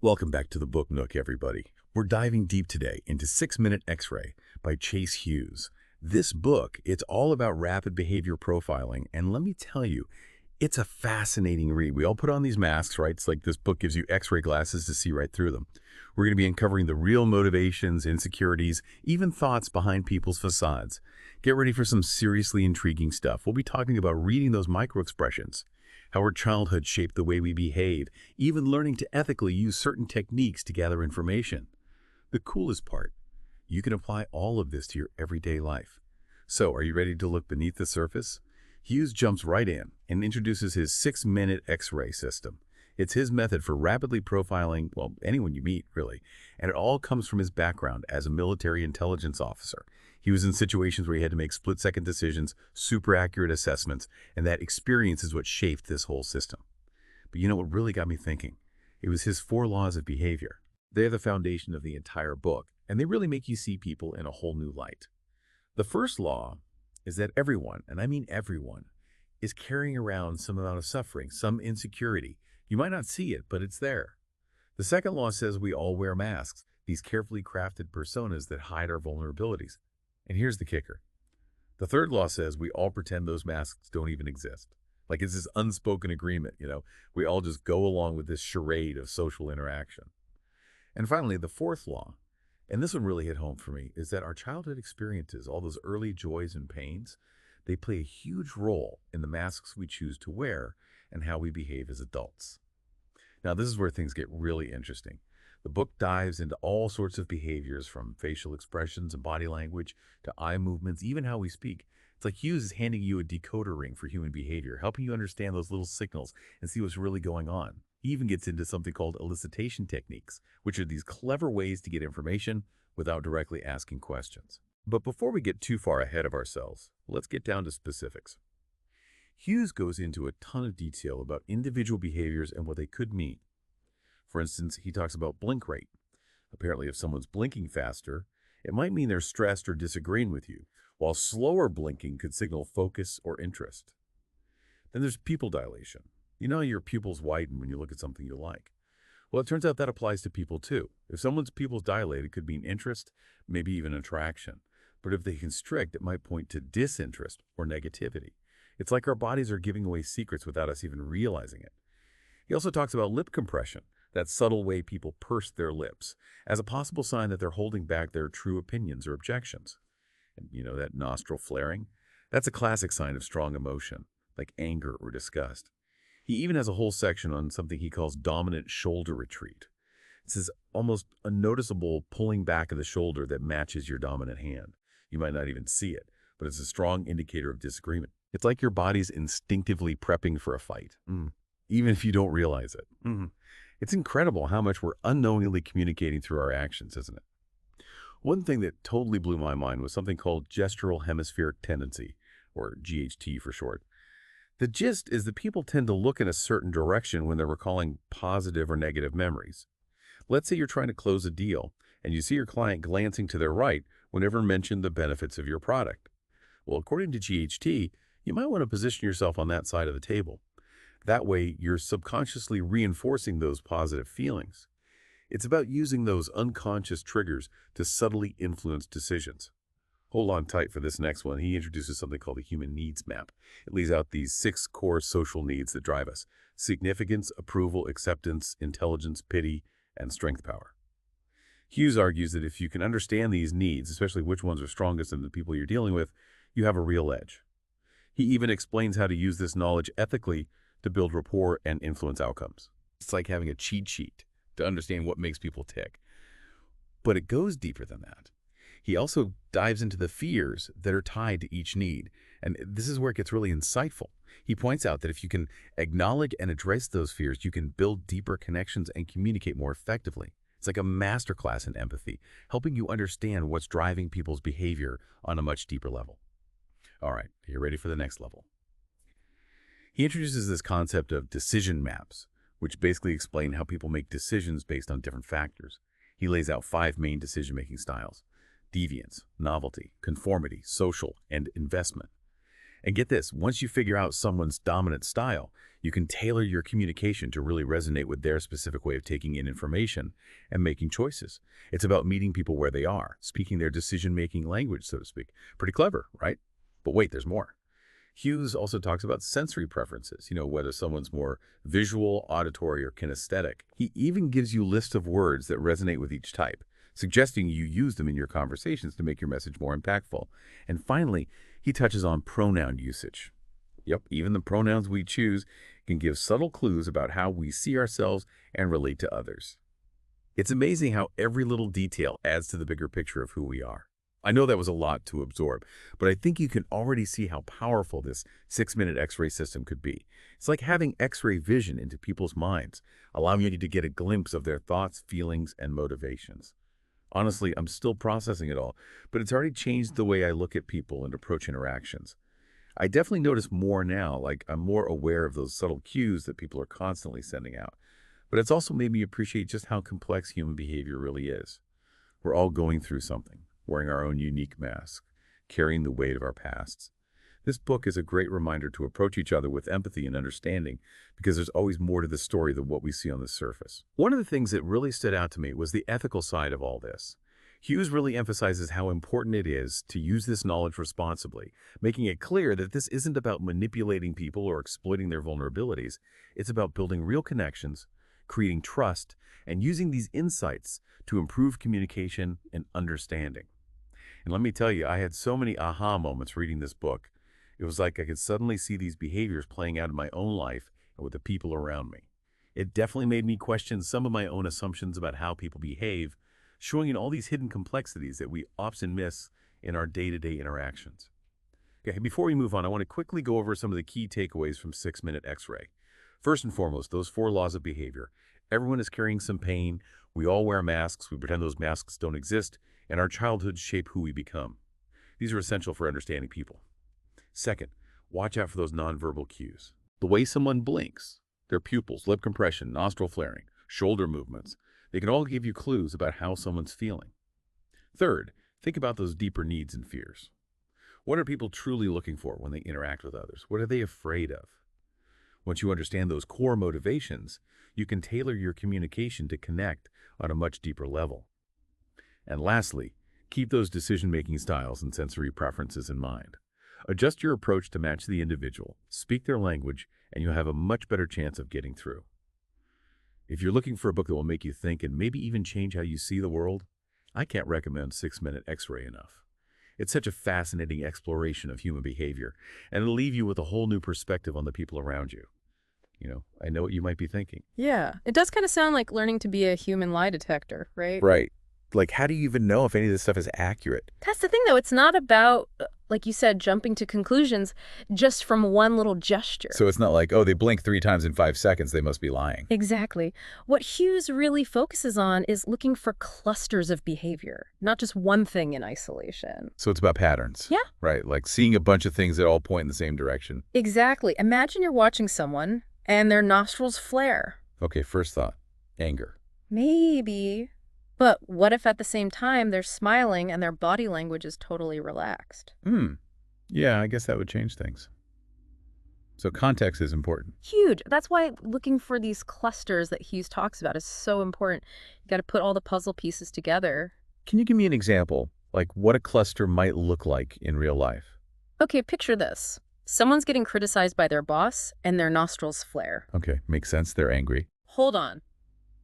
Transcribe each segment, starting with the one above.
Welcome back to the Book Nook, everybody. We're diving deep today into 6-Minute X-Ray by Chase Hughes. This book, it's all about rapid behavior profiling, and let me tell you, it's a fascinating read. We all put on these masks, right? It's like this book gives you X-ray glasses to see right through them. We're going to be uncovering the real motivations, insecurities, even thoughts behind people's facades. Get ready for some seriously intriguing stuff. We'll be talking about reading those micro-expressions, how our childhood shaped the way we behave, even learning to ethically use certain techniques to gather information. The coolest part, you can apply all of this to your everyday life. So, are you ready to look beneath the surface? Hughes jumps right in and introduces his 6-minute X-ray system. It's his method for rapidly profiling, well, anyone you meet, really. And it all comes from his background as a military intelligence officer. He was in situations where he had to make split-second decisions, super accurate assessments, and that experience is what shaped this whole system. But you know what really got me thinking? It was his 4 laws of behavior. They're the foundation of the entire book, and they really make you see people in a whole new light. The first law is that everyone, and I mean everyone, is carrying around some amount of suffering, some insecurity. You might not see it, but it's there. The second law says we all wear masks, these carefully crafted personas that hide our vulnerabilities. And here's the kicker. The third law says we all pretend those masks don't even exist. Like it's this unspoken agreement, we all just go along with this charade of social interaction. And finally, the fourth law, and this one really hit home for me, is that our childhood experiences, all those early joys and pains, they play a huge role in the masks we choose to wear and how we behave as adults. Now, this is where things get really interesting. The book dives into all sorts of behaviors from facial expressions and body language to eye movements, even how we speak. It's like Hughes is handing you a decoder ring for human behavior, helping you understand those little signals and see what's really going on. He even gets into something called elicitation techniques, which are these clever ways to get information without directly asking questions. But before we get too far ahead of ourselves, let's get down to specifics. Hughes goes into a ton of detail about individual behaviors and what they could mean. For instance, he talks about blink rate. Apparently, if someone's blinking faster, it might mean they're stressed or disagreeing with you, while slower blinking could signal focus or interest. Then there's pupil dilation. You know your pupils widen when you look at something you like. Well, it turns out that applies to people too. If someone's pupils dilate, it could mean interest, maybe even attraction. But if they constrict, it might point to disinterest or negativity. It's like our bodies are giving away secrets without us even realizing it. He also talks about lip compression, that subtle way people purse their lips, as a possible sign that they're holding back their true opinions or objections. And that nostril flaring? That's a classic sign of strong emotion, like anger or disgust. He even has a whole section on something he calls dominant shoulder retreat. It's this almost unnoticeable pulling back of the shoulder that matches your dominant hand. You might not even see it, but it's a strong indicator of disagreement. It's like your body's instinctively prepping for a fight, even if you don't realize it. It's incredible how much we're unknowingly communicating through our actions, isn't it? One thing that totally blew my mind was something called gestural hemispheric tendency, or GHT for short. The gist is that people tend to look in a certain direction when they're recalling positive or negative memories. Let's say you're trying to close a deal, and you see your client glancing to their right whenever mentioned the benefits of your product. Well, according to GHT, you might want to position yourself on that side of the table. That way, you're subconsciously reinforcing those positive feelings. It's about using those unconscious triggers to subtly influence decisions. Hold on tight for this next one. He introduces something called the human needs map. It lays out these 6 core social needs that drive us: significance, approval, acceptance, intelligence, pity, and strength power. Hughes argues that if you can understand these needs, especially which ones are strongest in the people you're dealing with, you have a real edge. He even explains how to use this knowledge ethically to build rapport and influence outcomes. It's like having a cheat sheet to understand what makes people tick. But it goes deeper than that. He also dives into the fears that are tied to each need, and this is where it gets really insightful. He points out that if you can acknowledge and address those fears, you can build deeper connections and communicate more effectively. It's like a masterclass in empathy, helping you understand what's driving people's behavior on a much deeper level. All right, are you ready for the next level? He introduces this concept of decision maps, which basically explain how people make decisions based on different factors. He lays out 5 main decision-making styles: deviance, novelty, conformity, social, and investment. And get this, once you figure out someone's dominant style, you can tailor your communication to really resonate with their specific way of taking in information and making choices. It's about meeting people where they are, speaking their decision-making language, so to speak. Pretty clever, right? But wait, there's more. Hughes also talks about sensory preferences, whether someone's more visual, auditory, or kinesthetic. He even gives you lists of words that resonate with each type, suggesting you use them in your conversations to make your message more impactful. And finally, he touches on pronoun usage. Yep, even the pronouns we choose can give subtle clues about how we see ourselves and relate to others. It's amazing how every little detail adds to the bigger picture of who we are. I know that was a lot to absorb, but I think you can already see how powerful this 6-minute X-ray system could be. It's like having X-ray vision into people's minds, allowing you to get a glimpse of their thoughts, feelings, and motivations. Honestly, I'm still processing it all, but it's already changed the way I look at people and approach interactions. I definitely notice more now, like I'm more aware of those subtle cues that people are constantly sending out. But it's also made me appreciate just how complex human behavior really is. We're all going through something, wearing our own unique mask, carrying the weight of our pasts. This book is a great reminder to approach each other with empathy and understanding, because there's always more to the story than what we see on the surface. One of the things that really stood out to me was the ethical side of all this. Hughes really emphasizes how important it is to use this knowledge responsibly, making it clear that this isn't about manipulating people or exploiting their vulnerabilities. It's about building real connections, creating trust, and using these insights to improve communication and understanding. And let me tell you, I had so many aha moments reading this book. It was like I could suddenly see these behaviors playing out in my own life and with the people around me. It definitely made me question some of my own assumptions about how people behave, showing in all these hidden complexities that we often miss in our day-to-day interactions. Okay, before we move on, I want to quickly go over some of the key takeaways from 6-minute X-ray. First and foremost, those 4 laws of behavior. Everyone is carrying some pain. We all wear masks. We pretend those masks don't exist, and our childhoods shape who we become. These are essential for understanding people. Second, watch out for those nonverbal cues. The way someone blinks, their pupils, lip compression, nostril flaring, shoulder movements, they can all give you clues about how someone's feeling. Third, think about those deeper needs and fears. What are people truly looking for when they interact with others? What are they afraid of? Once you understand those core motivations, you can tailor your communication to connect on a much deeper level. And lastly, keep those decision-making styles and sensory preferences in mind. Adjust your approach to match the individual, speak their language, and you'll have a much better chance of getting through. If you're looking for a book that will make you think and maybe even change how you see the world, I can't recommend 6-minute X-ray enough. It's such a fascinating exploration of human behavior, and it'll leave you with a whole new perspective on the people around you. I know what you might be thinking. Yeah, it does kind of sound like learning to be a human lie detector, right? Right. Like, how do you even know if any of this stuff is accurate? That's the thing, though. It's not about, like you said, jumping to conclusions just from one little gesture. So it's not like, oh, they blink 3 times in 5 seconds, they must be lying. Exactly. What Hughes really focuses on is looking for clusters of behavior, not just one thing in isolation. So it's about patterns. Yeah. Right, like seeing a bunch of things that all point in the same direction. Exactly. Imagine you're watching someone and their nostrils flare. Okay, first thought, anger. Maybe. But what if at the same time they're smiling and their body language is totally relaxed? Yeah, I guess that would change things. So context is important. Huge. That's why looking for these clusters that Hughes talks about is so important. You got to put all the puzzle pieces together. Can you give me an example, like what a cluster might look like in real life? Okay, picture this. Someone's getting criticized by their boss and their nostrils flare. Okay, makes sense. They're angry. Hold on.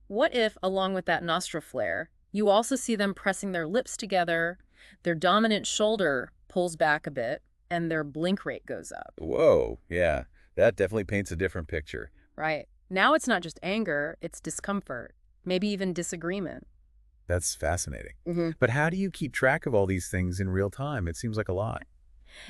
What if, along with that nostril flare, you also see them pressing their lips together, their dominant shoulder pulls back a bit, and their blink rate goes up? Whoa, yeah, that definitely paints a different picture. Right. Now it's not just anger, it's discomfort, maybe even disagreement. That's fascinating. But how do you keep track of all these things in real time? It seems like a lot.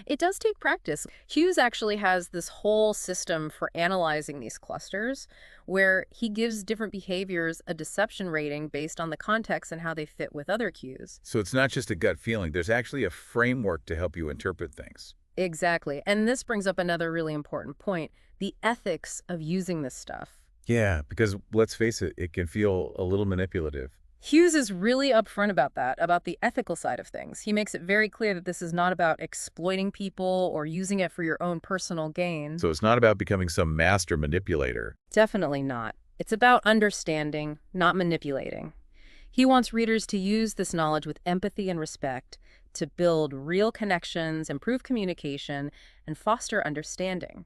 It does take practice. Hughes actually has this whole system for analyzing these clusters where he gives different behaviors a deception rating based on the context and how they fit with other cues. So it's not just a gut feeling. There's actually a framework to help you interpret things. Exactly. And this brings up another really important point, the ethics of using this stuff. Yeah, because let's face it, it can feel a little manipulative. Hughes is really upfront about that, about the ethical side of things. He makes it very clear that this is not about exploiting people or using it for your own personal gain. So it's not about becoming some master manipulator. Definitely not. It's about understanding, not manipulating. He wants readers to use this knowledge with empathy and respect to build real connections, improve communication, and foster understanding.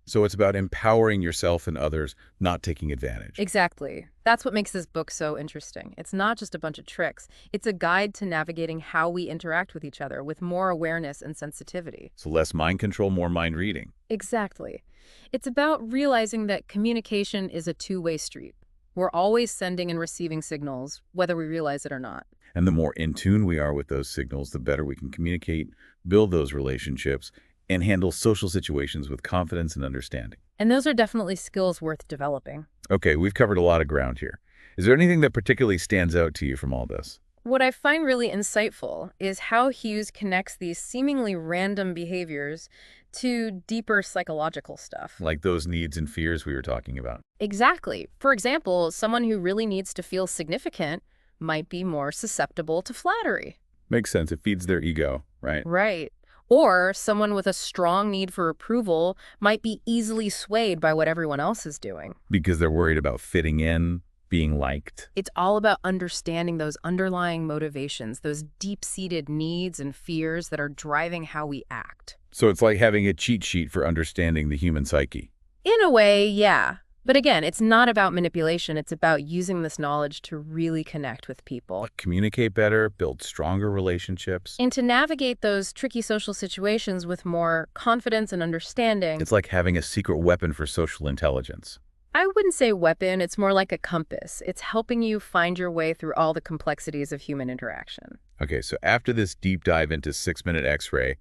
So it's about empowering yourself and others, not taking advantage. Exactly. That's what makes this book so interesting. It's not just a bunch of tricks. It's a guide to navigating how we interact with each other with more awareness and sensitivity. So less mind control, more mind reading. Exactly. It's about realizing that communication is a two-way street. We're always sending and receiving signals, whether we realize it or not. And the more in tune we are with those signals, the better we can communicate, build those relationships, and handle social situations with confidence and understanding. And those are definitely skills worth developing. Okay, we've covered a lot of ground here. Is there anything that particularly stands out to you from all this? What I find really insightful is how Hughes connects these seemingly random behaviors to deeper psychological stuff. Like those needs and fears we were talking about. Exactly. For example, someone who really needs to feel significant might be more susceptible to flattery. Makes sense. It feeds their ego, right? Right. Or someone with a strong need for approval might be easily swayed by what everyone else is doing. Because they're worried about fitting in, being liked. It's all about understanding those underlying motivations, those deep-seated needs and fears that are driving how we act. So it's like having a cheat sheet for understanding the human psyche. In a way, yeah. But again, it's not about manipulation. It's about using this knowledge to really connect with people. Communicate better, build stronger relationships. And to navigate those tricky social situations with more confidence and understanding. It's like having a secret weapon for social intelligence. I wouldn't say weapon, it's more like a compass. It's helping you find your way through all the complexities of human interaction. Okay, so after this deep dive into 6-Minute X-Ray,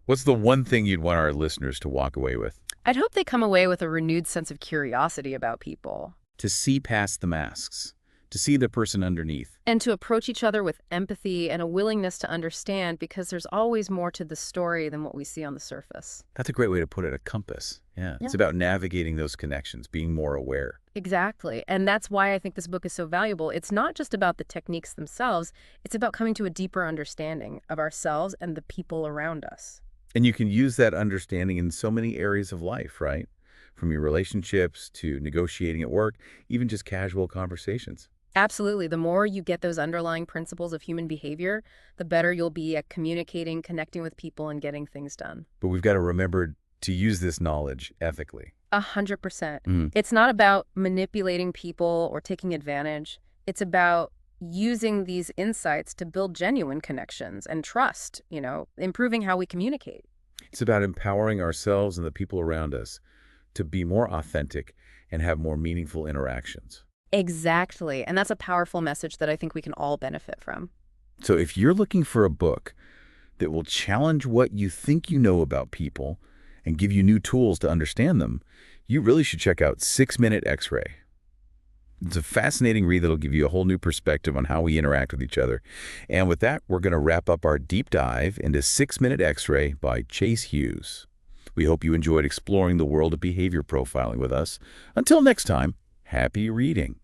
what's the one thing you'd want our listeners to walk away with? I'd hope they come away with a renewed sense of curiosity about people. To see past the masks, to see the person underneath. And to approach each other with empathy and a willingness to understand, because there's always more to the story than what we see on the surface. That's a great way to put it, a compass. Yeah. Yeah. It's about navigating those connections, being more aware. Exactly. And that's why I think this book is so valuable. It's not just about the techniques themselves. It's about coming to a deeper understanding of ourselves and the people around us. And you can use that understanding in so many areas of life, right? From your relationships to negotiating at work, even just casual conversations. Absolutely. The more you get those underlying principles of human behavior, the better you'll be at communicating, connecting with people, and getting things done. But we've got to remember to use this knowledge ethically. 100%. It's not about manipulating people or taking advantage. It's about using these insights to build genuine connections and trust, improving how we communicate. It's about empowering ourselves and the people around us to be more authentic and have more meaningful interactions. Exactly. And that's a powerful message that I think we can all benefit from. So if you're looking for a book that will challenge what you think you know about people and give you new tools to understand them, you really should check out 6-Minute X-Ray. It's a fascinating read that'll give you a whole new perspective on how we interact with each other. And with that, we're going to wrap up our deep dive into 6-Minute X-Ray by Chase Hughes. We hope you enjoyed exploring the world of behavior profiling with us. Until next time, happy reading.